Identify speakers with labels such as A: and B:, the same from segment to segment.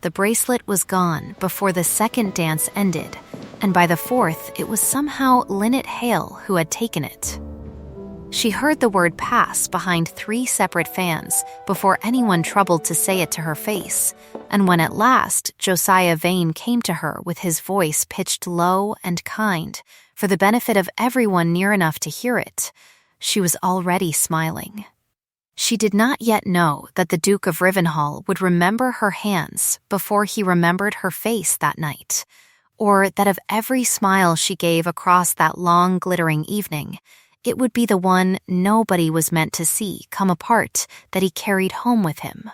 A: the bracelet was gone before the second dance ended, and by the fourth, it was somehow Lynette Hale who had taken it. She heard the word pass behind 3 separate fans before anyone troubled to say it to her face, and when at last Josiah Vane came to her with his voice pitched low and kind for the benefit of everyone near enough to hear it, she was already smiling. She did not yet know that the Duke of Rivenhall would remember her hands before he remembered her face that night, or that of every smile she gave across that long glittering evening, it would be the one nobody was meant to see come apart that he carried home with him.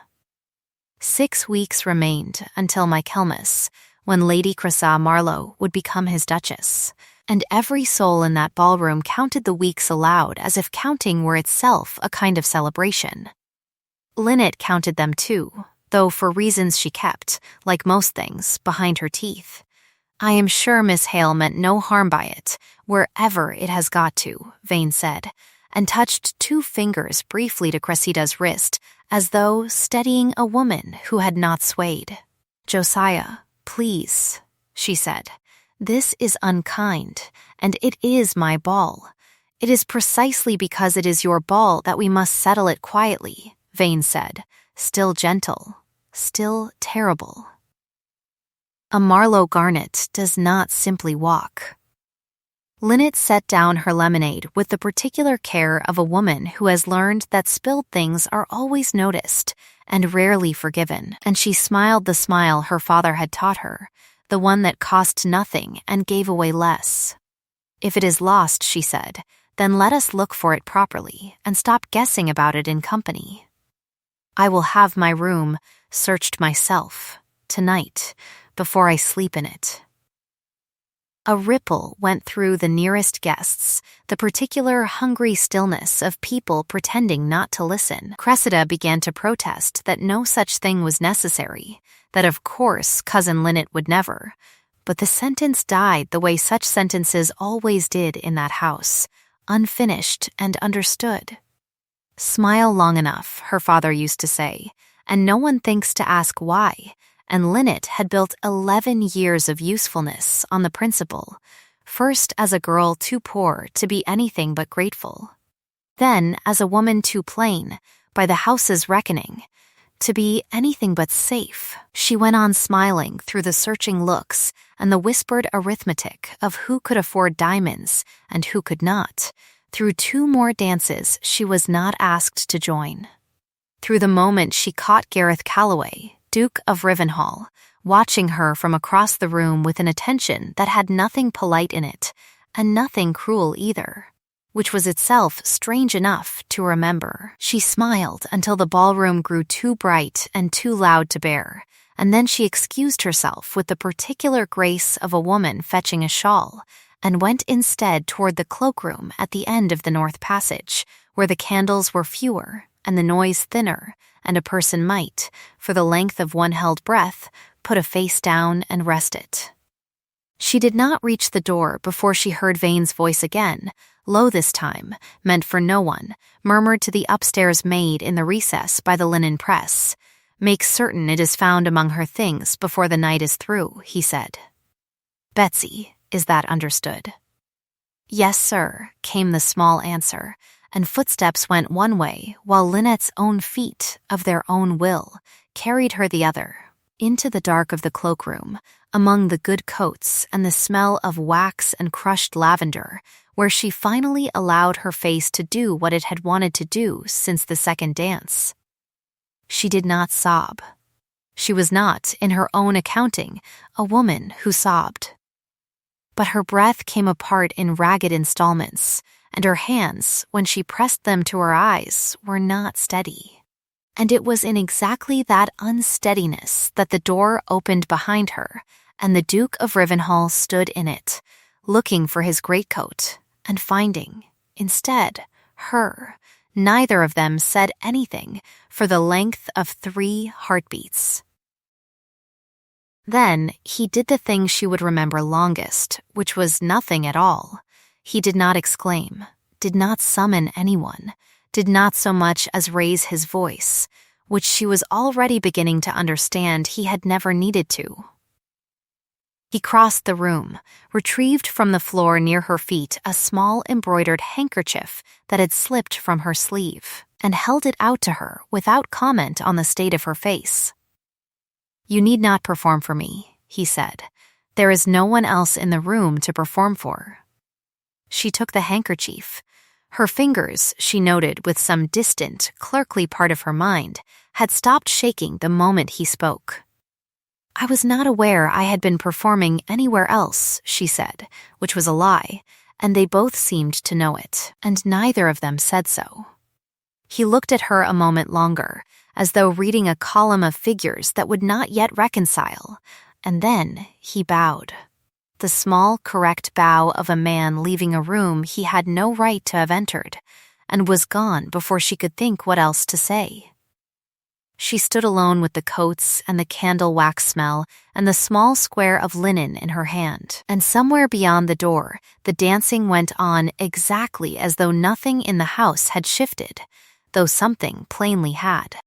A: 6 weeks remained until Michaelmas, when Lady Cressagh Marlowe would become his duchess, and every soul in that ballroom counted the weeks aloud as if counting were itself a kind of celebration. Lynette counted them too, though for reasons she kept, like most things, behind her teeth. I am sure Miss Hale meant no harm by it, wherever it has got to, Vane said, and touched 2 fingers briefly to Cressida's wrist, as though steadying a woman who had not swayed. Josiah, please, she said. This is unkind, and it is my ball. It is precisely because it is your ball that we must settle it quietly, Vane said, still gentle, still terrible. A Marlowe Garnet does not simply walk. Lynette set down her lemonade with the particular care of a woman who has learned that spilled things are always noticed and rarely forgiven, and she smiled the smile her father had taught her, the one that cost nothing and gave away less. If it is lost, she said, then let us look for it properly and stop guessing about it in company. I will have my room searched myself, tonight, before I sleep in it. A ripple went through the nearest guests, the particular hungry stillness of people pretending not to listen. Cressida began to protest that no such thing was necessary, that of course Cousin Lynette would never, but the sentence died the way such sentences always did in that house, unfinished and understood. Smile long enough, her father used to say, and no one thinks to ask why, and Lynette had built 11 years of usefulness on the principle, first as a girl too poor to be anything but grateful, then as a woman too plain, by the house's reckoning, to be anything but safe. She went on smiling through the searching looks and the whispered arithmetic of who could afford diamonds and who could not, through 2 more dances she was not asked to join. Through the moment she caught Gareth Calloway, Duke of Rivenhall, watching her from across the room with an attention that had nothing polite in it, and nothing cruel either, which was itself strange enough to remember. She smiled until the ballroom grew too bright and too loud to bear, and then she excused herself with the particular grace of a woman fetching a shawl, and went instead toward the cloakroom at the end of the north passage, where the candles were fewer and the noise thinner, and a person might, for the length of one held breath, put a face down and rest it. She did not reach the door before she heard Vane's voice again, low this time, meant for no one, murmured to the upstairs maid in the recess by the linen press. Make certain it is found among her things before the night is through, he said. Betsy, is that understood? Yes, sir, came the small answer, and footsteps went one way, while Lynette's own feet, of their own will, carried her the other, into the dark of the cloakroom, among the good coats and the smell of wax and crushed lavender, where she finally allowed her face to do what it had wanted to do since the second dance. She did not sob. She was not, in her own accounting, a woman who sobbed. But her breath came apart in ragged installments, and her hands, when she pressed them to her eyes, were not steady. And it was in exactly that unsteadiness that the door opened behind her, and the Duke of Rivenhall stood in it, looking for his greatcoat, and finding, instead, her. Neither of them said anything for the length of 3 heartbeats. Then he did the thing she would remember longest, which was nothing at all. He did not exclaim, did not summon anyone, did not so much as raise his voice, which she was already beginning to understand he had never needed to. He crossed the room, retrieved from the floor near her feet a small embroidered handkerchief that had slipped from her sleeve, and held it out to her without comment on the state of her face. "You need not perform for me," he said. "There is no one else in the room to perform for." She took the handkerchief. Her fingers, she noted with some distant, clerkly part of her mind, had stopped shaking the moment he spoke. "I was not aware I had been performing anywhere else," she said, which was a lie, and they both seemed to know it, and neither of them said so. He looked at her a moment longer, as though reading a column of figures that would not yet reconcile, and then he bowed. The small, correct bow of a man leaving a room he had no right to have entered, and was gone before she could think what else to say. She stood alone with the coats and the candle wax smell and the small square of linen in her hand, and somewhere beyond the door, the dancing went on exactly as though nothing in the house had shifted, though something plainly had.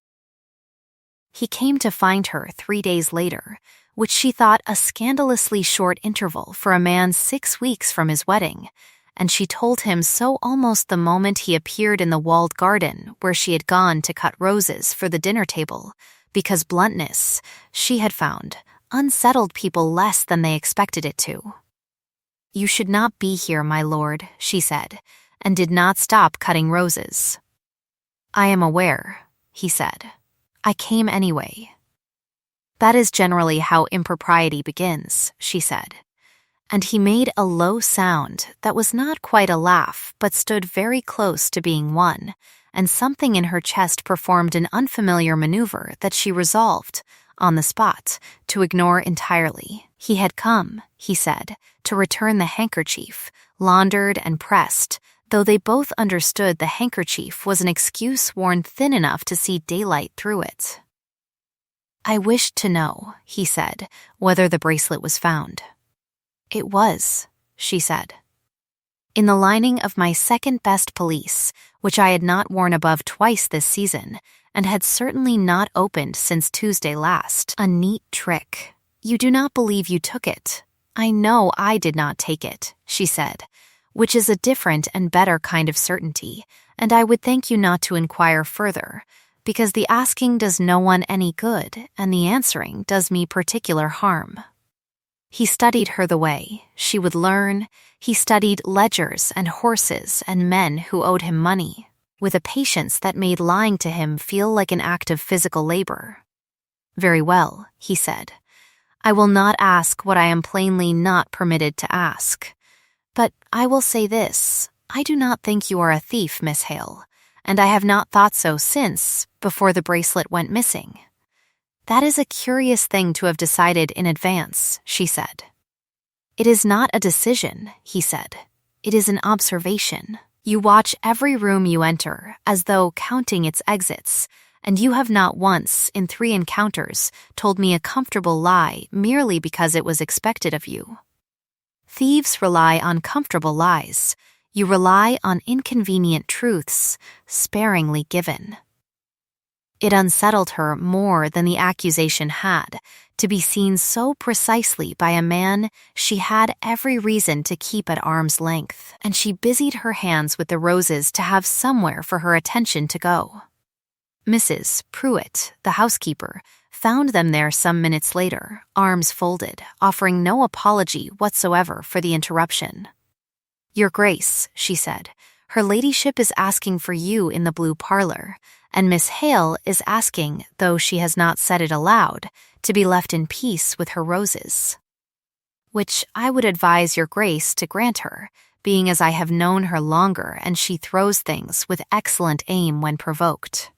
A: He came to find her 3 days later, which she thought a scandalously short interval for a man 6 weeks from his wedding, and she told him so almost the moment he appeared in the walled garden where she had gone to cut roses for the dinner table, because bluntness, she had found, unsettled people less than they expected it to. "You should not be here, my lord," she said, and did not stop cutting roses. "I am aware," he said. "I came anyway." "That is generally how impropriety begins," she said. And he made a low sound that was not quite a laugh but stood very close to being one, and something in her chest performed an unfamiliar maneuver that she resolved, on the spot, to ignore entirely. He had come, he said, to return the handkerchief, laundered and pressed, though they both understood the handkerchief was an excuse worn thin enough to see daylight through it. "I wished to know," he said, "whether the bracelet was found." "It was," she said. "In the lining of my second-best pelisse, which I had not worn above twice this season, and had certainly not opened since Tuesday last. A neat trick. You do not believe you took it. I know I did not take it," she said, "which is a different and better kind of certainty, and I would thank you not to inquire further, because the asking does no one any good, and the answering does me particular harm." He studied her the way she would learn. He studied ledgers and horses and men who owed him money, with a patience that made lying to him feel like an act of physical labor. "Very well," he said. "I will not ask what I am plainly not permitted to ask. But I will say this, I do not think you are a thief, Miss Hale, and I have not thought so since, before the bracelet went missing." "That is a curious thing to have decided in advance," she said. "It is not a decision," he said. "It is an observation. You watch every room you enter, as though counting its exits, and you have not once, in 3 encounters, told me a comfortable lie merely because it was expected of you. Thieves rely on comfortable lies. You rely on inconvenient truths, sparingly given." It unsettled her more than the accusation had, to be seen so precisely by a man she had every reason to keep at arm's length, and she busied her hands with the roses to have somewhere for her attention to go. Mrs. Pruitt, the housekeeper, found them there some minutes later, arms folded, offering no apology whatsoever for the interruption. "Your Grace," she said, "her ladyship is asking for you in the blue parlor, and Miss Hale is asking, though she has not said it aloud, to be left in peace with her roses. Which I would advise your Grace to grant her, being as I have known her longer and she throws things with excellent aim when provoked."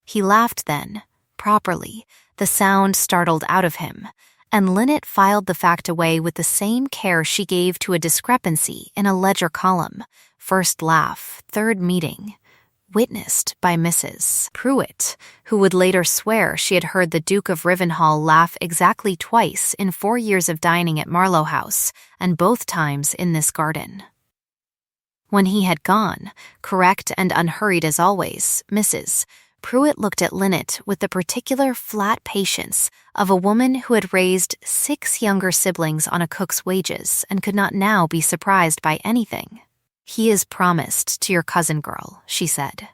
A: He laughed then, properly, the sound startled out of him, and Lynette filed the fact away with the same care she gave to a discrepancy in a ledger column, first laugh, third meeting, witnessed by Mrs. Pruitt, who would later swear she had heard the Duke of Rivenhall laugh exactly twice in 4 years of dining at Marlowe House, and both times in this garden. When he had gone, correct and unhurried as always, Mrs. Pruitt looked at Lynette with the particular flat patience of a woman who had raised 6 younger siblings on a cook's wages and could not now be surprised by anything. "He is promised to your cousin girl," she said.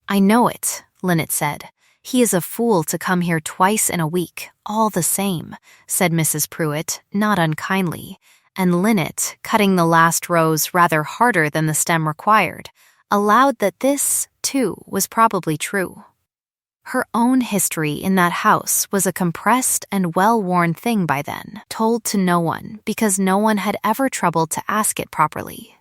A: "I know it," Lynette said. "He is a fool to come here twice in a week, all the same," said Mrs. Pruitt, not unkindly, and Lynette, cutting the last rose rather harder than the stem required, allowed that this, too, was probably true. Her own history in that house was a compressed and well-worn thing by then, told to no one because no one had ever troubled to ask it properly.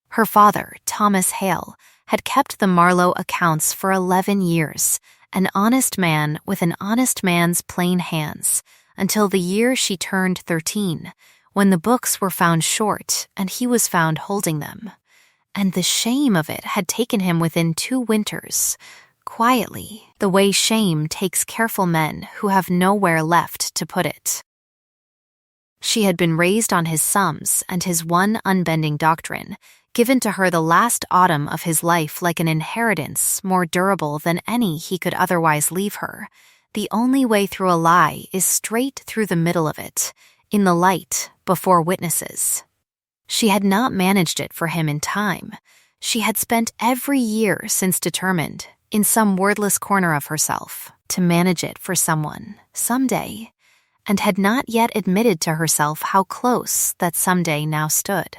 A: Her father, Thomas Hale, had kept the Marlowe accounts for 11 years, an honest man with an honest man's plain hands, until the year she turned 13, when the books were found short and he was found holding them. And the shame of it had taken him within 2 winters, quietly, the way shame takes careful men who have nowhere left to put it. She had been raised on his sums and his one unbending doctrine, given to her the last autumn of his life like an inheritance more durable than any he could otherwise leave her. The only way through a lie is straight through the middle of it, in the light, before witnesses. She had not managed it for him in time. She had spent every year since determined, in some wordless corner of herself, to manage it for someone, someday, and had not yet admitted to herself how close that someday now stood.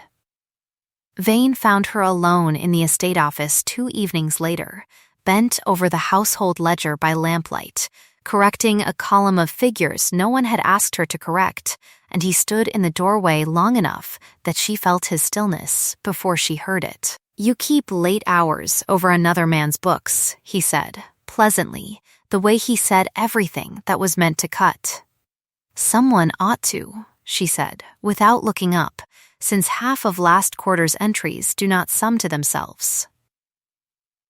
A: Vane found her alone in the estate office 2 evenings later, bent over the household ledger by lamplight, correcting a column of figures no one had asked her to correct, and he stood in the doorway long enough that she felt his stillness before she heard it. "You keep late hours over another man's books," he said, pleasantly, the way he said everything that was meant to cut. "Someone ought to," she said, without looking up, since half of last quarter's entries do not sum to themselves.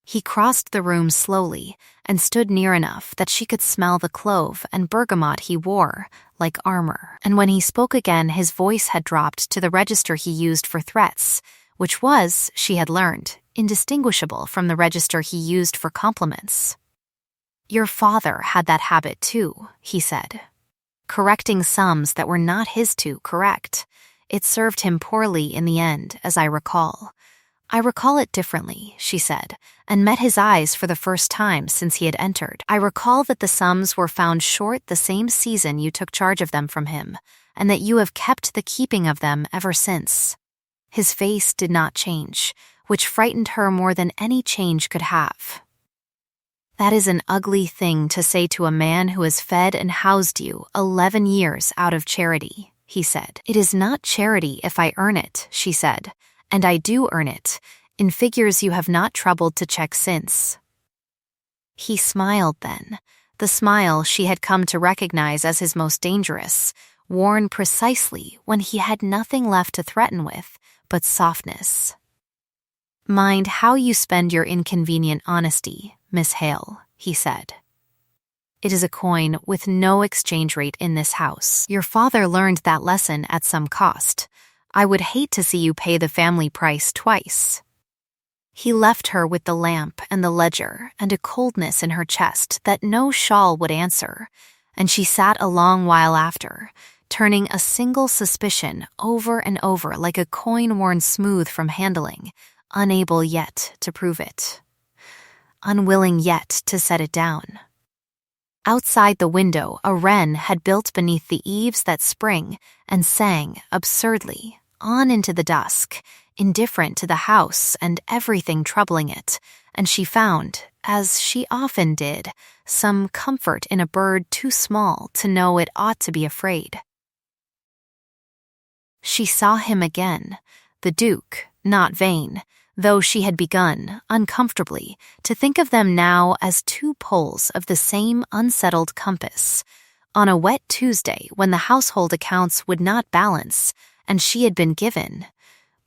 A: He crossed the room slowly and stood near enough that she could smell the clove and bergamot he wore, like armor, and when he spoke again his voice had dropped to the register he used for threats, which was, she had learned, indistinguishable from the register he used for compliments. "Your father had that habit too," he said, correcting sums that were not his to correct. "It served him poorly in the end, as I recall." "I recall it differently," she said, and met his eyes for the first time since he had entered. "I recall that the sums were found short the same season you took charge of them from him, and that you have kept the keeping of them ever since." His face did not change, which frightened her more than any change could have. "That is an ugly thing to say to a man who has fed and housed you 11 years out of charity," he said. "It is not charity if I earn it," she said, "and I do earn it, in figures you have not troubled to check since." He smiled then, the smile she had come to recognize as his most dangerous, worn precisely when he had nothing left to threaten with but softness. "Mind how you spend your inconvenient honesty, Miss Hale," he said. "It is a coin with no exchange rate in this house. Your father learned that lesson at some cost. I would hate to see you pay the family price twice." He left her with the lamp and the ledger and a coldness in her chest that no shawl would answer, and she sat a long while after, turning a single suspicion over and over like a coin worn smooth from handling, unable yet to prove it, unwilling yet to set it down. Outside the window, a wren had built beneath the eaves that spring and sang, absurdly, on into the dusk, indifferent to the house and everything troubling it, and she found, as she often did, some comfort in a bird too small to know it ought to be afraid. She saw him again, the Duke, not Vane, though she had begun, uncomfortably, to think of them now as 2 poles of the same unsettled compass, on a wet Tuesday when the household accounts would not balance, and she had been given,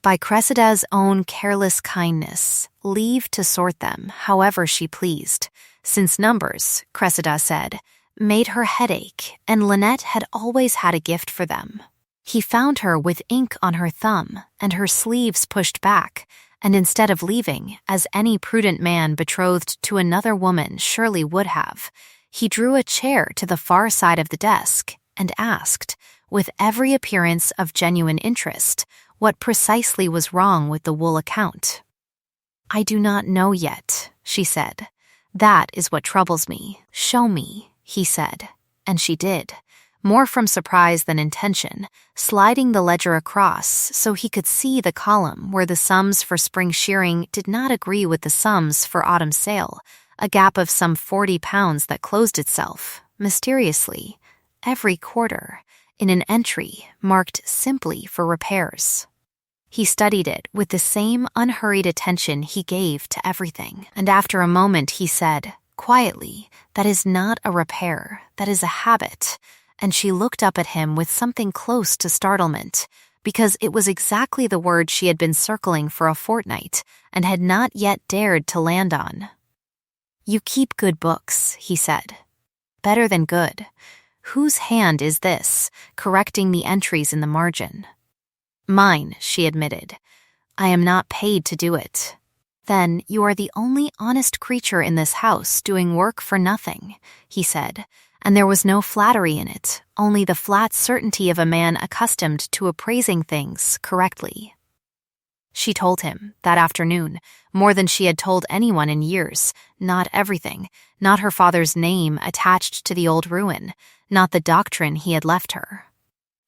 A: by Cressida's own careless kindness, leave to sort them however she pleased, since numbers, Cressida said, made her headache, and Lynette had always had a gift for them. He found her with ink on her thumb and her sleeves pushed back, and instead of leaving, as any prudent man betrothed to another woman surely would have, he drew a chair to the far side of the desk and asked, with every appearance of genuine interest, what precisely was wrong with the wool account. "I do not know yet," she said. "That is what troubles me. Show me," he said, and she did, more from surprise than intention, sliding the ledger across so he could see the column where the sums for spring shearing did not agree with the sums for autumn sale, a gap of some £40 that closed itself, mysteriously, every quarter, in an entry marked simply for repairs. He studied it with the same unhurried attention he gave to everything, and after a moment he said, quietly, "That is not a repair, that is a habit," and she looked up at him with something close to startlement, because it was exactly the word she had been circling for a fortnight and had not yet dared to land on. "You keep good books," he said. "Better than good. Whose hand is this, correcting the entries in the margin?" "Mine," she admitted. "I am not paid to do it." "Then you are the only honest creature in this house doing work for nothing," he said, and there was no flattery in it, only the flat certainty of a man accustomed to appraising things correctly. She told him, that afternoon, more than she had told anyone in years, not everything, not her father's name attached to the old ruin, not the doctrine he had left her,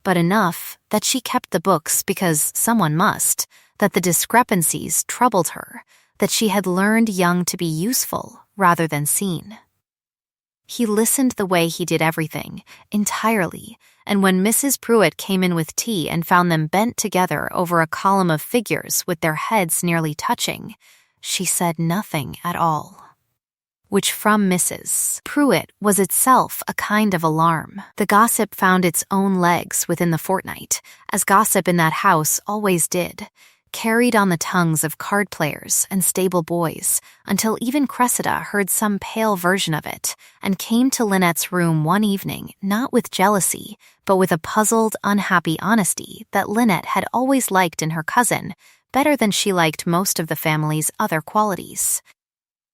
A: but enough that she kept the books because someone must, that the discrepancies troubled her, that she had learned young to be useful rather than seen. He listened the way he did everything, entirely, and when Mrs. Pruitt came in with tea and found them bent together over a column of figures with their heads nearly touching, she said nothing at all. Which from Mrs. Pruitt was itself a kind of alarm. The gossip found its own legs within the fortnight, as gossip in that house always did, carried on the tongues of card players and stable boys, until even Cressida heard some pale version of it, and came to Lynette's room one evening not with jealousy, but with a puzzled, unhappy honesty that Lynette had always liked in her cousin, better than she liked most of the family's other qualities.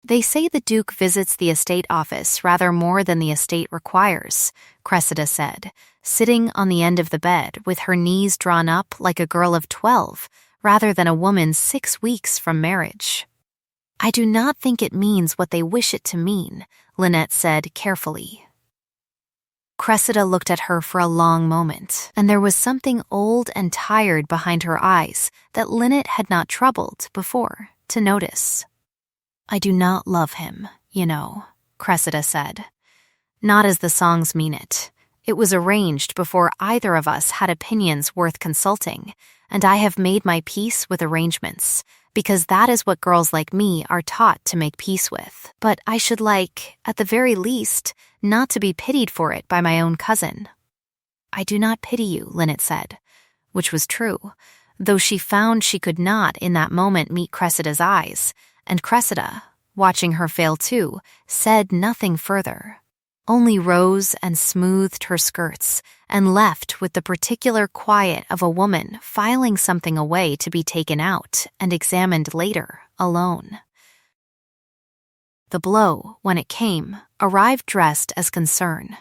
A: "They say the Duke visits the estate office rather more than the estate requires," Cressida said, sitting on the end of the bed with her knees drawn up like a girl of 12, rather than a woman 6 weeks from marriage. "I do not think it means what they wish it to mean," Lynette said carefully. Cressida looked at her for a long moment, and there was something old and tired behind her eyes that Lynette had not troubled before to notice. "I do not love him, you know," Cressida said. "Not as the songs mean it. It was arranged before either of us had opinions worth consulting, and I have made my peace with arrangements, because that is what girls like me are taught to make peace with. But I should like, at the very least, not to be pitied for it by my own cousin." "I do not pity you," Lynette said, which was true, though she found she could not in that moment meet Cressida's eyes, and Cressida, watching her fail too, said nothing further, only rose and smoothed her skirts, and left with the particular quiet of a woman filing something away to be taken out and examined later, alone. The blow, when it came, arrived dressed as concern.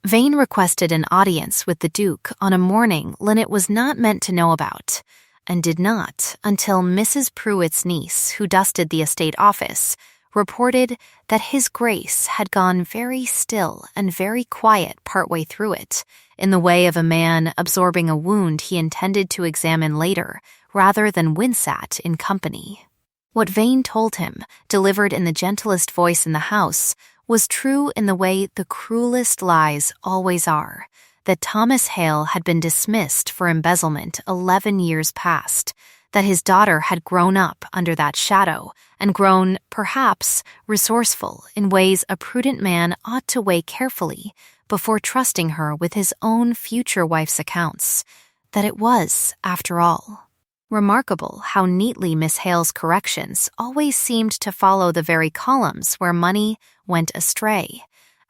A: Vane requested an audience with the Duke on a morning Lynette was not meant to know about, and did not until Mrs. Pruitt's niece, who dusted the estate office, reported that His Grace had gone very still and very quiet partway through it, in the way of a man absorbing a wound he intended to examine later, rather than wince at in company. What Vane told him, delivered in the gentlest voice in the house, was true in the way the cruelest lies always are, that Thomas Hale had been dismissed for embezzlement 11 years past, that his daughter had grown up under that shadow and grown, perhaps, resourceful in ways a prudent man ought to weigh carefully before trusting her with his own future wife's accounts, that it was, after all, remarkable how neatly Miss Hale's corrections always seemed to follow the very columns where money went astray,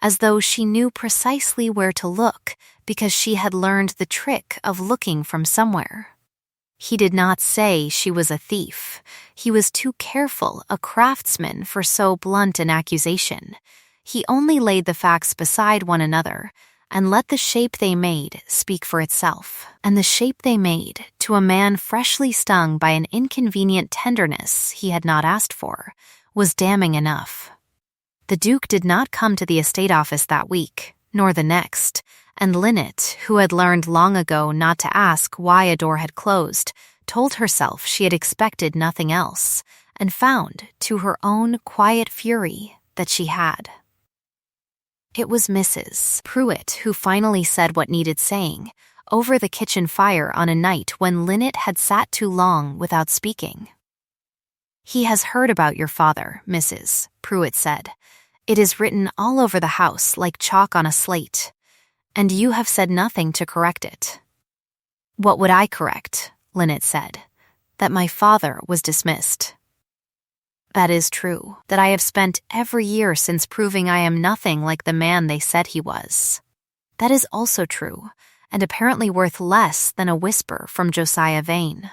A: as though she knew precisely where to look because she had learned the trick of looking from somewhere. He did not say she was a thief. He was too careful a craftsman for so blunt an accusation. He only laid the facts beside one another and let the shape they made speak for itself. And the shape they made, to a man freshly stung by an inconvenient tenderness he had not asked for, was damning enough. The Duke did not come to the estate office that week, nor the next, and Lynette, who had learned long ago not to ask why a door had closed, told herself she had expected nothing else, and found, to her own quiet fury, that she had. It was Mrs. Pruitt who finally said what needed saying, over the kitchen fire on a night when Lynette had sat too long without speaking. "He has heard about your father," Mrs. Pruitt said. "It is written all over the house like chalk on a slate, and you have said nothing to correct it." "What would I correct?" Lynette said. "That my father was dismissed." "That is true, that I have spent every year since proving I am nothing like the man they said he was. That is also true, and apparently worth less than a whisper from Josiah Vane."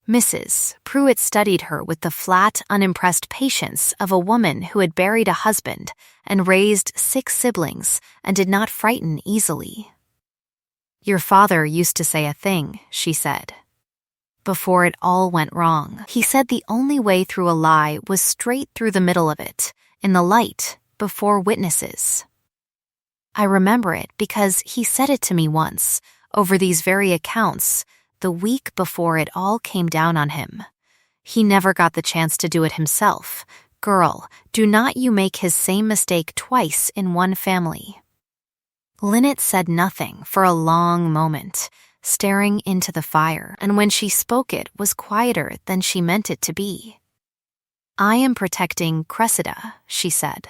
A: Mrs. Pruitt studied her with the flat, unimpressed patience of a woman who had buried a husband and raised 6 siblings and did not frighten easily. "Your father used to say a thing," she said. "Before it all went wrong, he said the only way through a lie was straight through the middle of it, in the light, before witnesses. I remember it because he said it to me once, over these very accounts, the week before it all came down on him. He never got the chance to do it himself. Girl, do not you make his same mistake twice in one family." Lynette said nothing for a long moment, staring into the fire, and when she spoke it was quieter than she meant it to be. "I am protecting Cressida," she said.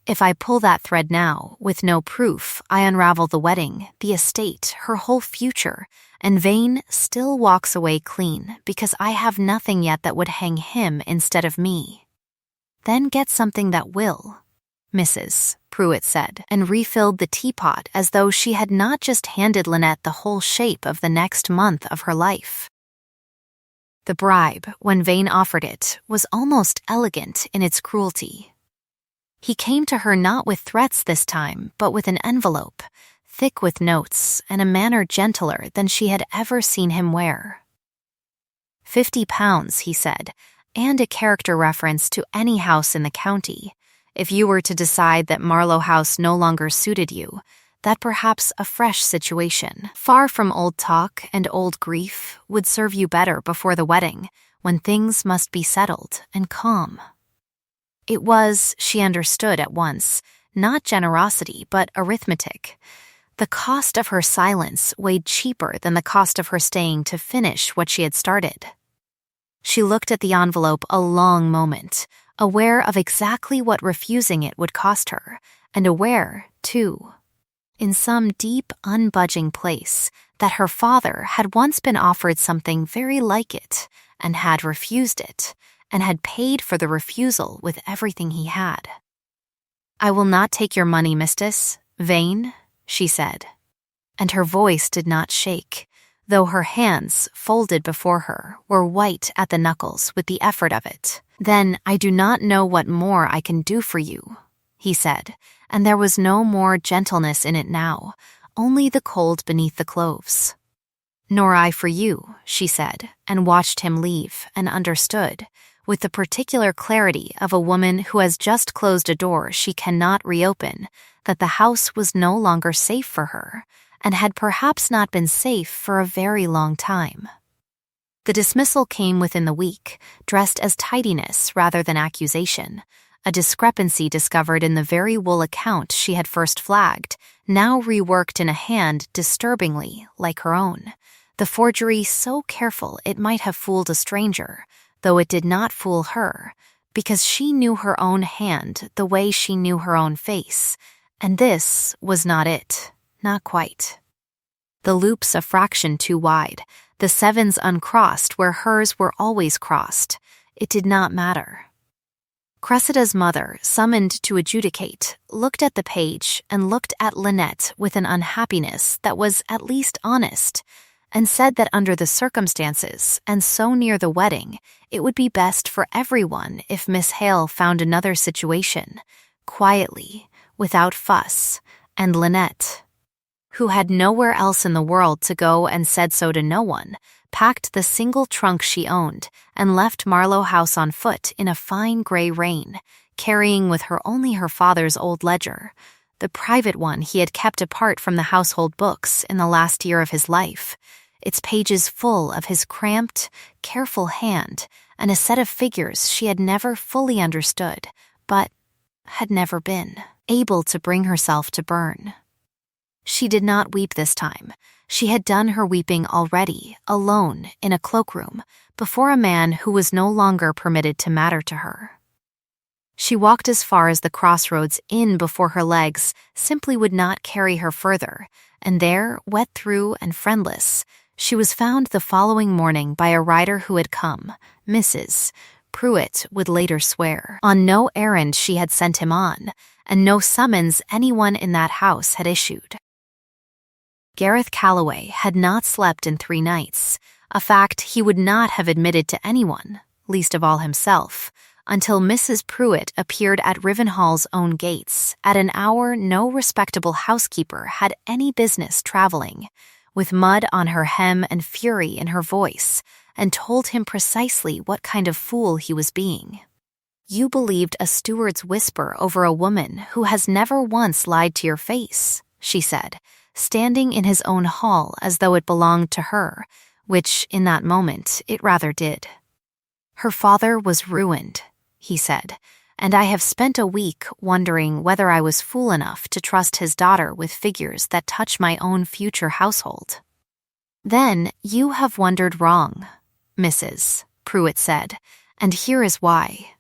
A: "If I pull that thread now, with no proof, I unravel the wedding, the estate, her whole future, and Vane still walks away clean because I have nothing yet that would hang him instead of me." "Then get something that will," Mrs. Pruitt said, and refilled the teapot as though she had not just handed Lynette the whole shape of the next month of her life. The bribe, when Vane offered it, was almost elegant in its cruelty. He came to her not with threats this time, but with an envelope, thick with notes, and a manner gentler than she had ever seen him wear. £50, he said, and a character reference to any house in the county. If you were to decide that Marlowe House no longer suited you, that perhaps a fresh situation, far from old talk and old grief, would serve you better before the wedding, when things must be settled and calm. It was, she understood at once, not generosity but arithmetic. The cost of her silence weighed cheaper than the cost of her staying to finish what she had started. She looked at the envelope a long moment, aware of exactly what refusing it would cost her, and aware, too, in some deep, unbudging place, that her father had once been offered something very like it, and had refused it, and had paid for the refusal with everything he had. "I will not take your money, Mistress Vane," she said, and her voice did not shake, though her hands, folded before her, were white at the knuckles with the effort of it. "Then I do not know what more I can do for you," he said, and there was no more gentleness in it now, only the cold beneath the cloves. "Nor I for you," she said, and watched him leave, and understood, with the particular clarity of a woman who has just closed a door she cannot reopen, that the house was no longer safe for her, and had perhaps not been safe for a very long time. The dismissal came within the week, dressed as tidiness rather than accusation, a discrepancy discovered in the very wool account she had first flagged, now reworked in a hand disturbingly like her own, the forgery so careful it might have fooled a stranger, though it did not fool her, because she knew her own hand the way she knew her own face, and this was not it, not quite. The loops a fraction too wide, the 7s uncrossed where hers were always crossed. It did not matter. Cressida's mother, summoned to adjudicate, looked at the page and looked at Lynette with an unhappiness that was at least honest, and said that under the circumstances, and so near the wedding, it would be best for everyone if Miss Hale found another situation, quietly, without fuss, and Lynette, who had nowhere else in the world to go and said so to no one, packed the single trunk she owned and left Marlowe House on foot in a fine gray rain, carrying with her only her father's old ledger, the private one he had kept apart from the household books in the last year of his life, its pages full of his cramped, careful hand and a set of figures she had never fully understood, but had never been able to bring herself to burn. She did not weep this time. She had done her weeping already, alone, in a cloakroom, before a man who was no longer permitted to matter to her. She walked as far as the crossroads inn before her legs simply would not carry her further, and there, wet through and friendless, she was found the following morning by a rider who had come, Mrs. Pruitt would later swear, on no errand she had sent him on, and no summons anyone in that house had issued. Gareth Calloway had not slept in 3 nights, a fact he would not have admitted to anyone, least of all himself, until Mrs. Pruitt appeared at Rivenhall's own gates at an hour no respectable housekeeper had any business traveling, with mud on her hem and fury in her voice, and told him precisely what kind of fool he was being. "You believed a steward's whisper over a woman who has never once lied to your face," she said, standing in his own hall as though it belonged to her, which, in that moment, it rather did. "Her father was ruined," he said, "and I have spent a week wondering whether I was fool enough to trust his daughter with figures that touch my own future household." "Then you have wondered wrong," Mrs. Pruitt said, "and here is why."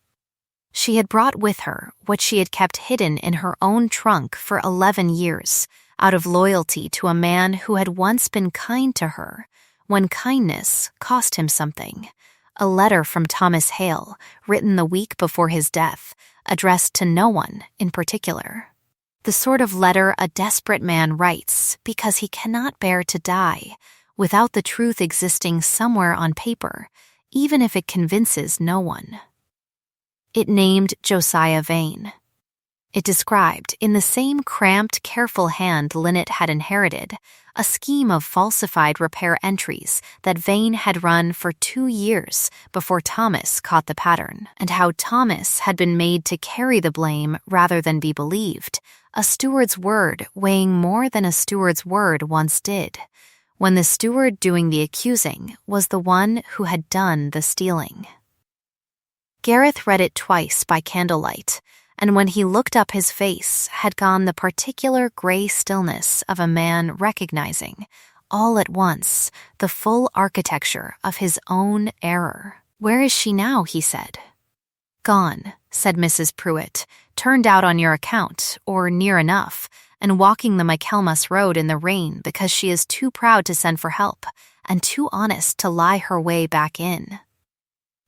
A: She had brought with her what she had kept hidden in her own trunk for 11 years, out of loyalty to a man who had once been kind to her, when kindness cost him something. A letter from Thomas Hale, written the week before his death, addressed to no one in particular. The sort of letter a desperate man writes because he cannot bear to die, without the truth existing somewhere on paper, even if it convinces no one. It named Josiah Vane. It described, in the same cramped, careful hand Lynette had inherited, a scheme of falsified repair entries that Vane had run for 2 years before Thomas caught the pattern, and how Thomas had been made to carry the blame rather than be believed, a steward's word weighing more than a steward's word once did, when the steward doing the accusing was the one who had done the stealing. Gareth read it twice by candlelight, and when he looked up his face had gone the particular gray stillness of a man recognizing, all at once, the full architecture of his own error. "Where is she now?" he said. "Gone," said Mrs. Pruitt, "turned out on your account, or near enough, and walking the Michaelmas Road in the rain because she is too proud to send for help, and too honest to lie her way back in."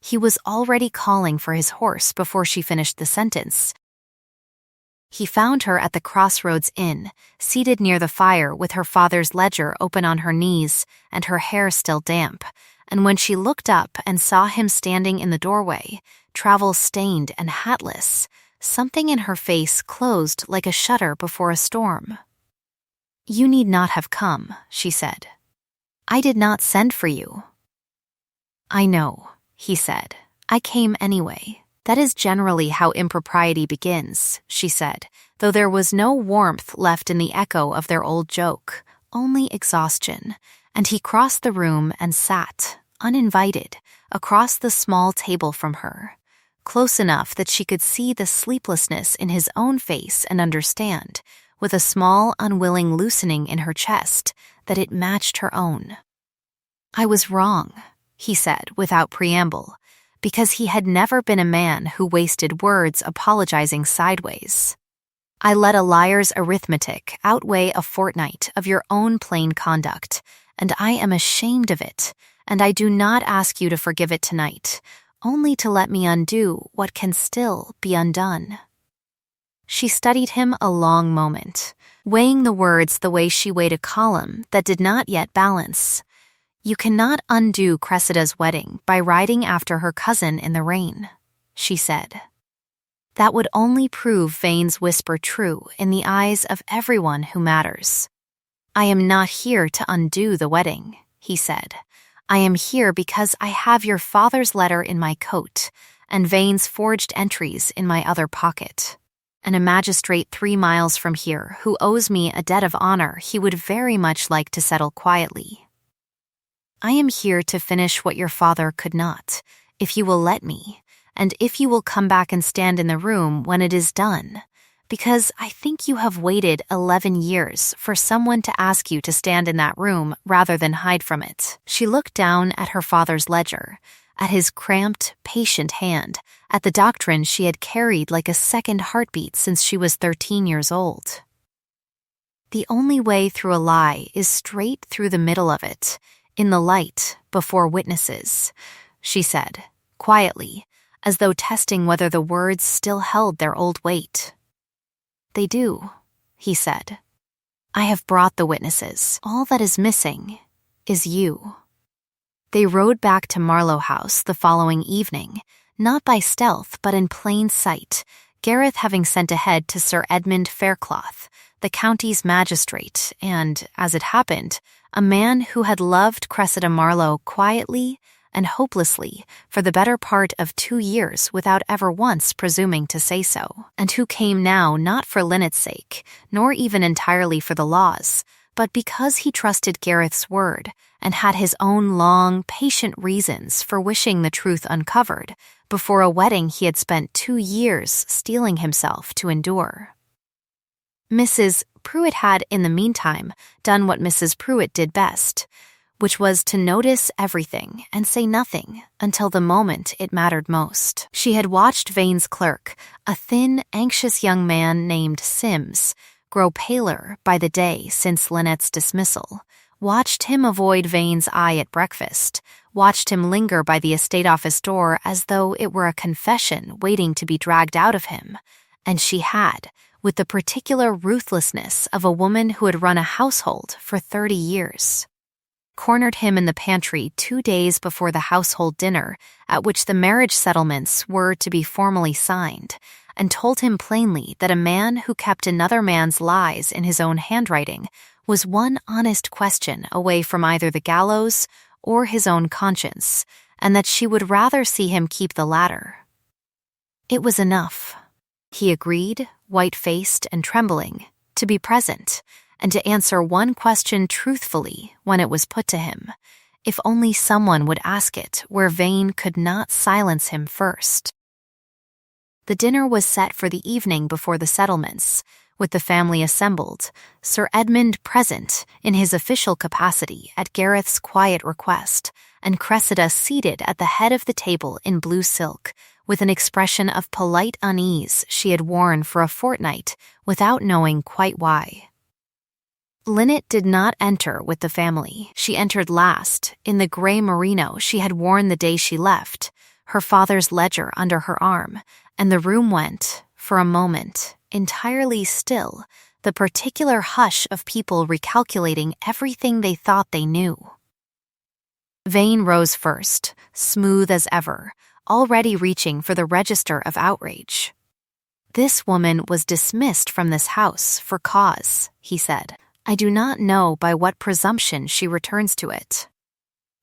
A: He was already calling for his horse before she finished the sentence. He found her at the Crossroads Inn, seated near the fire with her father's ledger open on her knees and her hair still damp, and when she looked up and saw him standing in the doorway, travel-stained and hatless, something in her face closed like a shutter before a storm. "You need not have come," she said. "I did not send for you." "I know," he said. "I came anyway. That is generally how impropriety begins," she said, though there was no warmth left in the echo of their old joke, only exhaustion, and he crossed the room and sat, uninvited, across the small table from her, close enough that she could see the sleeplessness in his own face and understand, with a small, unwilling loosening in her chest, that it matched her own. "I was wrong," he said without preamble, because he had never been a man who wasted words apologizing sideways. "I let a liar's arithmetic outweigh a fortnight of your own plain conduct, and I am ashamed of it, and I do not ask you to forgive it tonight, only to let me undo what can still be undone." She studied him a long moment, weighing the words the way she weighed a column that did not yet balance. "You cannot undo Cressida's wedding by riding after her cousin in the rain," she said. "That would only prove Vane's whisper true in the eyes of everyone who matters. I am not here to undo the wedding," he said. "I am here because I have your father's letter in my coat and Vane's forged entries in my other pocket. And a magistrate 3 miles from here who owes me a debt of honor he would very much like to settle quietly. I am here to finish what your father could not, if you will let me, and if you will come back and stand in the room when it is done, because I think you have waited 11 years for someone to ask you to stand in that room rather than hide from it." She looked down at her father's ledger, at his cramped, patient hand, at the doctrine she had carried like a second heartbeat since she was 13 years old. "The only way through a lie is straight through the middle of it, in the light, before witnesses," she said, quietly, as though testing whether the words still held their old weight. "They do," he said. "I have brought the witnesses. All that is missing is you." They rode back to Marlowe House the following evening, not by stealth but in plain sight, Gareth having sent ahead to Sir Edmund Faircloth, the county's magistrate, and, as it happened, a man who had loved Cressida Marlowe quietly and hopelessly for the better part of 2 years without ever once presuming to say so, and who came now not for Lynette's sake, nor even entirely for the law's, but because he trusted Gareth's word and had his own long, patient reasons for wishing the truth uncovered before a wedding he had spent 2 years steeling himself to endure. Mrs. Pruitt had, in the meantime, done what Mrs. Pruitt did best, which was to notice everything and say nothing until the moment it mattered most. She had watched Vane's clerk, a thin, anxious young man named Sims, grow paler by the day since Lynette's dismissal, watched him avoid Vane's eye at breakfast, watched him linger by the estate office door as though it were a confession waiting to be dragged out of him, and she had, with the particular ruthlessness of a woman who had run a household for 30 years, cornered him in the pantry 2 days before the household dinner at which the marriage settlements were to be formally signed, and told him plainly that a man who kept another man's lies in his own handwriting was one honest question away from either the gallows or his own conscience, and that she would rather see him keep the latter. It was enough, he agreed, white-faced and trembling, to be present, and to answer one question truthfully when it was put to him, if only someone would ask it where Vane could not silence him first. The dinner was set for the evening before the settlements, with the family assembled, Sir Edmund present in his official capacity at Gareth's quiet request, and Cressida seated at the head of the table in blue silk, with an expression of polite unease she had worn for a fortnight without knowing quite why. Lynette did not enter with the family. She entered last, in the gray merino she had worn the day she left, her father's ledger under her arm, and the room went, for a moment, entirely still, the particular hush of people recalculating everything they thought they knew. Vane rose first, smooth as ever, already reaching for the register of outrage. "This woman was dismissed from this house for cause," he said. "I do not know by what presumption she returns to it."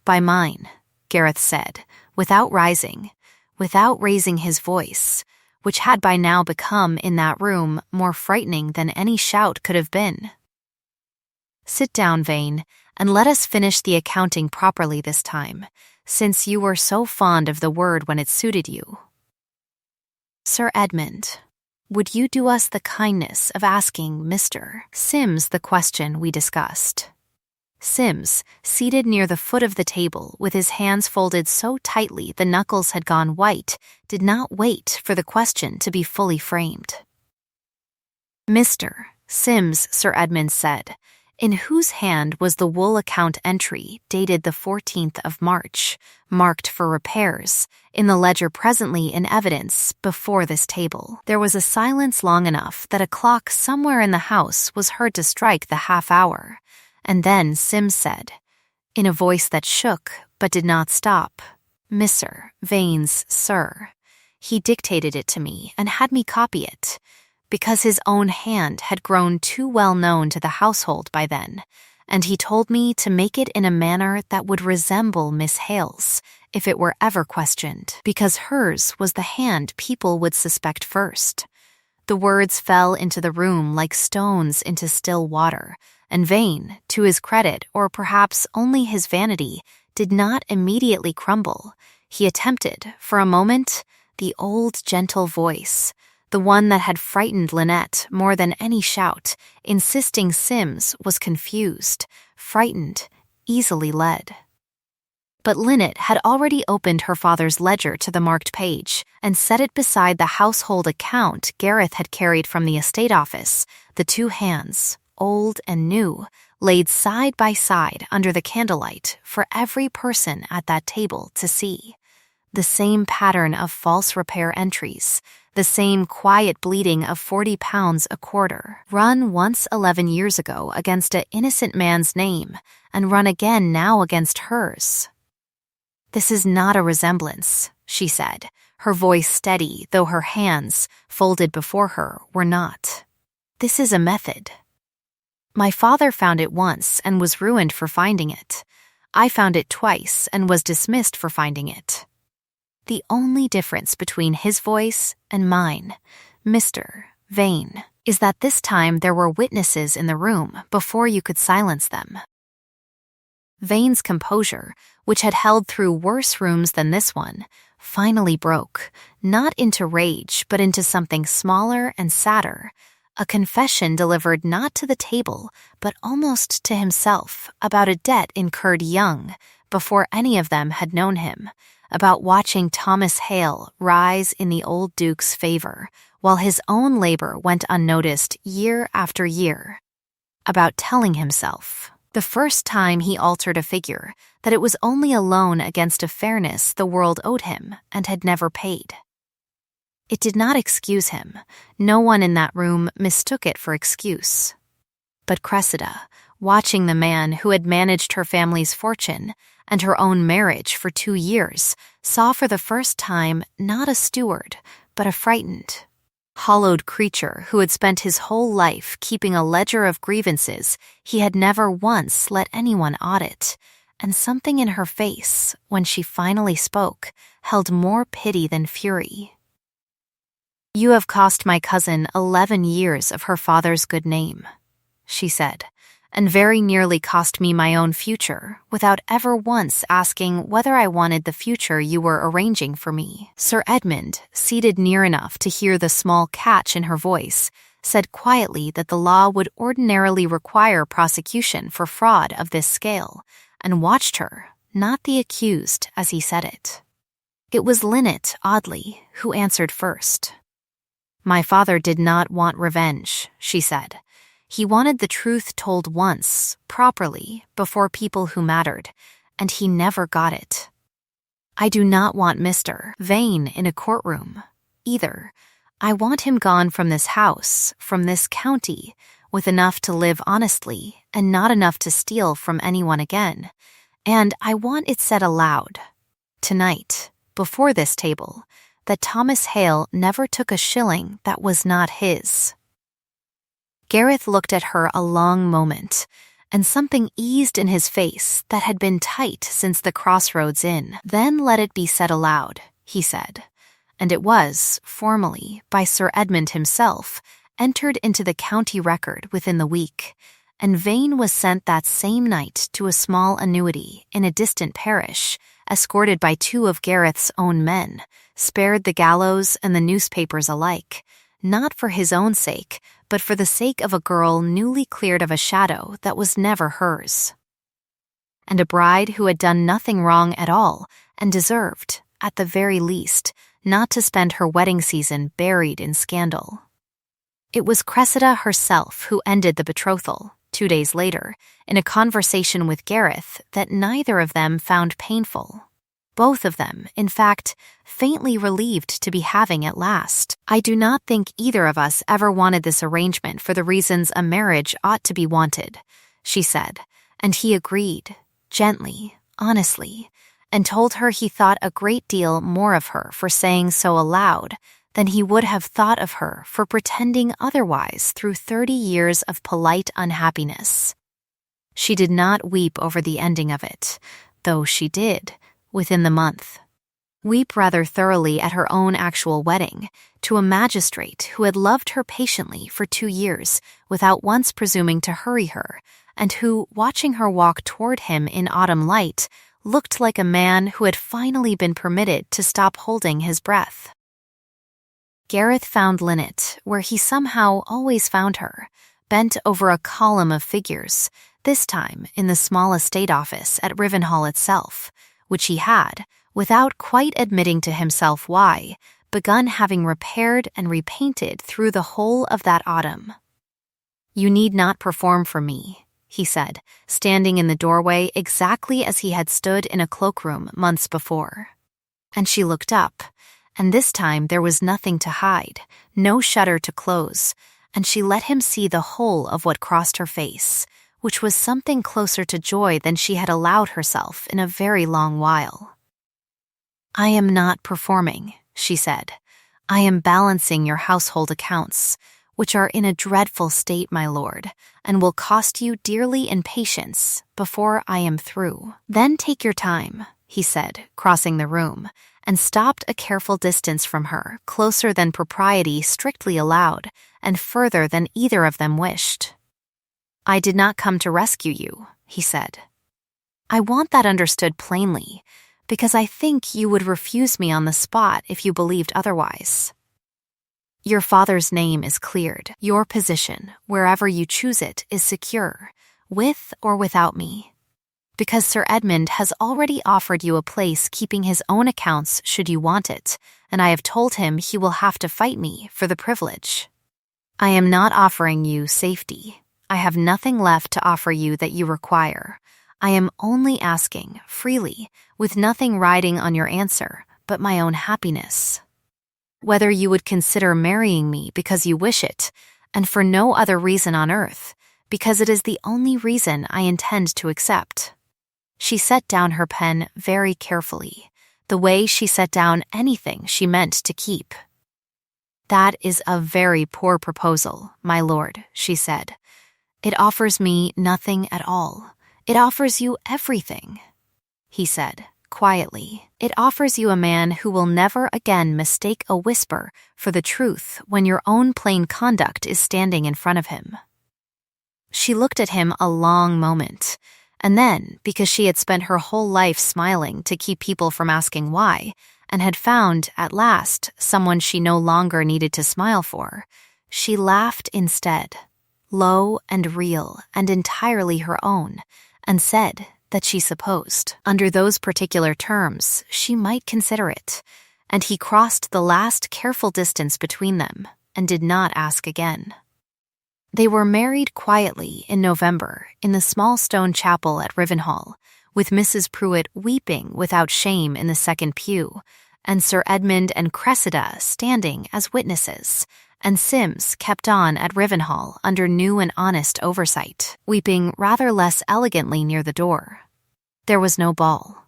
A: "By mine," Gareth said, without rising, without raising his voice, which had by now become, in that room, more frightening than any shout could have been. "Sit down, Vane, and let us finish the accounting properly this time, since you were so fond of the word when it suited you. Sir Edmund, would you do us the kindness of asking Mr. Sims the question we discussed?" Sims, seated near the foot of the table with his hands folded so tightly the knuckles had gone white, did not wait for the question to be fully framed. "Mr. Sims," Sir Edmund said, "in whose hand was the wool account entry dated the 14th of March, marked for repairs, in the ledger presently in evidence before this table?" There was a silence long enough that a clock somewhere in the house was heard to strike the half-hour, and then Sims said, in a voice that shook but did not stop. "Mr. Vane's, sir." He dictated it to me and had me copy it, because his own hand had grown too well known to the household by then, and he told me to make it in a manner that would resemble Miss Hale's if it were ever questioned, because hers was the hand people would suspect first. The words fell into the room like stones into still water, and Vane, to his credit, or perhaps only his vanity, did not immediately crumble. He attempted, for a moment, the old gentle voice, the one that had frightened Lynette more than any shout, insisting Sims was confused, frightened, easily led. But Lynette had already opened her father's ledger to the marked page and set it beside the household account Gareth had carried from the estate office, the two hands, old and new, laid side by side under the candlelight for every person at that table to see. The same pattern of false repair entries, the same quiet bleeding of £40 a quarter, run once 11 years ago against an innocent man's name, and run again now against hers. "This is not a resemblance," she said, her voice steady, though her hands, folded before her, were not. "This is a method. My father found it once and was ruined for finding it. I found it twice and was dismissed for finding it. The only difference between his voice and mine, Mr. Vane, is that this time there were witnesses in the room before you could silence them." Vane's composure, which had held through worse rooms than this one, finally broke, not into rage but into something smaller and sadder, a confession delivered not to the table but almost to himself about a debt incurred young, before any of them had known him, about watching Thomas Hale rise in the old Duke's favor while his own labor went unnoticed year after year, about telling himself, the first time he altered a figure, that it was only a loan against a fairness the world owed him and had never paid. It did not excuse him. No one in that room mistook it for excuse. But Cressida, watching the man who had managed her family's fortune and her own marriage for 2 years, saw for the first time not a steward, but a frightened, hollowed creature who had spent his whole life keeping a ledger of grievances he had never once let anyone audit, and something in her face, when she finally spoke, held more pity than fury. "You have cost my cousin 11 years of her father's good name," she said, "and very nearly cost me my own future, without ever once asking whether I wanted the future you were arranging for me." Sir Edmund, seated near enough to hear the small catch in her voice, said quietly that the law would ordinarily require prosecution for fraud of this scale, and watched her, not the accused, as he said it. It was Lynette, oddly, who answered first. "My father did not want revenge," she said. "He wanted the truth told once, properly, before people who mattered, and he never got it. I do not want Mr. Vane in a courtroom, either. I want him gone from this house, from this county, with enough to live honestly and not enough to steal from anyone again. And I want it said aloud, tonight, before this table, that Thomas Hale never took a shilling that was not his." Gareth looked at her a long moment, and something eased in his face that had been tight since the Crossroads Inn. "Then let it be said aloud," he said, and it was, formally, by Sir Edmund himself, entered into the county record within the week, and Vane was sent that same night to a small annuity in a distant parish, escorted by 2 of Gareth's own men, spared the gallows and the newspapers alike, not for his own sake, but for the sake of a girl newly cleared of a shadow that was never hers, and a bride who had done nothing wrong at all and deserved, at the very least, not to spend her wedding season buried in scandal. It was Cressida herself who ended the betrothal, 2 days later, in a conversation with Gareth that neither of them found painful. Both of them, in fact, faintly relieved to be having at last. "I do not think either of us ever wanted this arrangement for the reasons a marriage ought to be wanted," she said, and he agreed, gently, honestly, and told her he thought a great deal more of her for saying so aloud than he would have thought of her for pretending otherwise through 30 years of polite unhappiness. She did not weep over the ending of it, though she did, within the month. Weep rather thoroughly at her own actual wedding, to a magistrate who had loved her patiently for 2 years without once presuming to hurry her, and who, watching her walk toward him in autumn light, looked like a man who had finally been permitted to stop holding his breath. Gareth found Lynette where he somehow always found her, bent over a column of figures, this time in the small estate office at Rivenhall itself, which he had, without quite admitting to himself why, begun having repaired and repainted through the whole of that autumn. "You need not perform for me," he said, standing in the doorway exactly as he had stood in a cloakroom months before. And she looked up, and this time there was nothing to hide, no shutter to close, and she let him see the whole of what crossed her face, which was something closer to joy than she had allowed herself in a very long while. "I am not performing," she said. "I am balancing your household accounts, which are in a dreadful state, my lord, and will cost you dearly in patience before I am through." "Then take your time," he said, crossing the room, and stopped a careful distance from her, closer than propriety strictly allowed, and further than either of them wished. "I did not come to rescue you," he said. "I want that understood plainly, because I think you would refuse me on the spot if you believed otherwise. Your father's name is cleared. Your position, wherever you choose it, is secure, with or without me. Because Sir Edmund has already offered you a place keeping his own accounts should you want it, and I have told him he will have to fight me for the privilege. I am not offering you safety. I have nothing left to offer you that you require. I am only asking, freely, with nothing riding on your answer, but my own happiness. Whether you would consider marrying me because you wish it, and for no other reason on earth, because it is the only reason I intend to accept." She set down her pen very carefully, the way she set down anything she meant to keep. "That is a very poor proposal, my lord," she said. "It offers me nothing at all. It offers you everything," he said, quietly. "It offers you a man who will never again mistake a whisper for the truth when your own plain conduct is standing in front of him." She looked at him a long moment, and then, because she had spent her whole life smiling to keep people from asking why, and had found, at last, someone she no longer needed to smile for, she laughed instead, low and real and entirely her own, and said that she supposed, under those particular terms, she might consider it, and he crossed the last careful distance between them, and did not ask again. They were married quietly in November in the small stone chapel at Rivenhall, with Mrs. Pruitt weeping without shame in the second pew, and Sir Edmund and Cressida standing as witnesses, and Sims kept on at Rivenhall under new and honest oversight, weeping rather less elegantly near the door. There was no ball.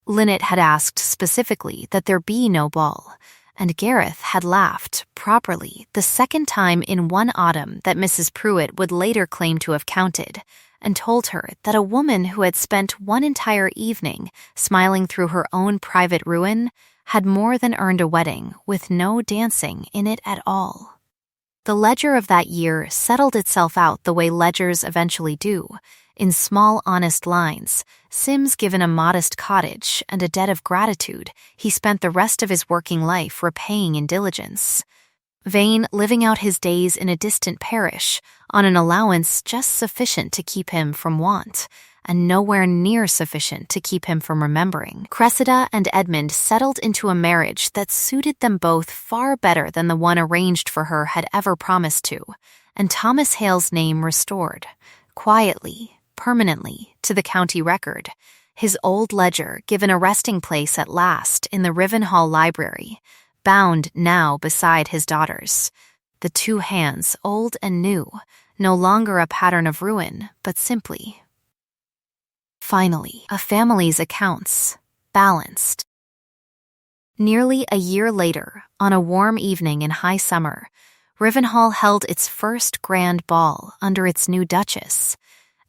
A: Lynette had asked specifically that there be no ball, and Gareth had laughed, properly, the second time in one autumn that Mrs. Pruitt would later claim to have counted, and told her that a woman who had spent one entire evening smiling through her own private ruin had more than earned a wedding with no dancing in it at all. The ledger of that year settled itself out the way ledgers eventually do, in small honest lines. Sims given a modest cottage and a debt of gratitude he spent the rest of his working life repaying in diligence. Vane living out his days in a distant parish on an allowance just sufficient to keep him from want, and nowhere near sufficient to keep him from remembering. Cressida and Edmund settled into a marriage that suited them both far better than the one arranged for her had ever promised to, and Thomas Hale's name restored, quietly, permanently, to the county record, his old ledger given a resting place at last in the Rivenhall library, bound now beside his daughter's, the two hands, old and new, no longer a pattern of ruin, but simply Finally, a family's accounts, balanced. Nearly a year later, on a warm evening in high summer, Rivenhall held its first grand ball under its new duchess,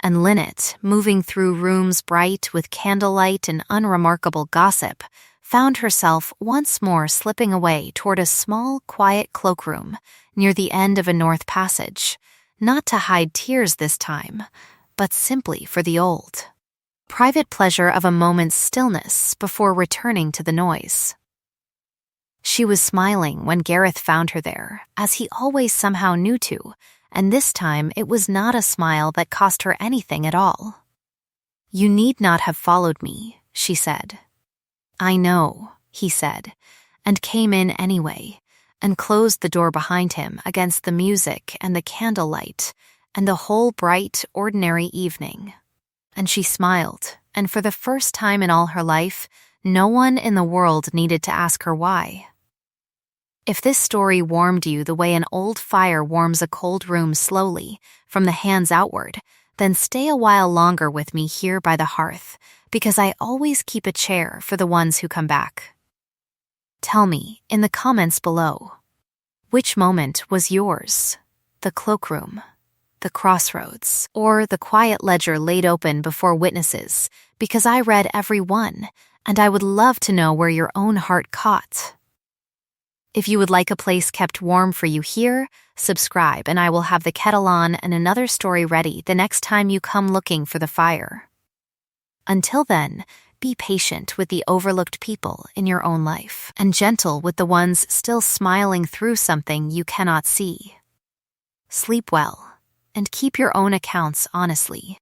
A: and Lynette, moving through rooms bright with candlelight and unremarkable gossip, found herself once more slipping away toward a small, quiet cloakroom near the end of a north passage, not to hide tears this time, but simply for the old private pleasure of a moment's stillness before returning to the noise. She was smiling when Gareth found her there, as he always somehow knew to, and this time it was not a smile that cost her anything at all. "You need not have followed me," she said. "I know," he said, and came in anyway, and closed the door behind him against the music and the candlelight and the whole bright, ordinary evening. And she smiled, and for the first time in all her life, no one in the world needed to ask her why. If this story warmed you the way an old fire warms a cold room slowly, from the hands outward, then stay a while longer with me here by the hearth, because I always keep a chair for the ones who come back. Tell me, in the comments below, which moment was yours? The cloakroom, the crossroads, or the quiet ledger laid open before witnesses, because I read every one, and I would love to know where your own heart caught. If you would like a place kept warm for you here, subscribe and I will have the kettle on and another story ready the next time you come looking for the fire. Until then, be patient with the overlooked people in your own life, and gentle with the ones still smiling through something you cannot see. Sleep well, and keep your own accounts honestly.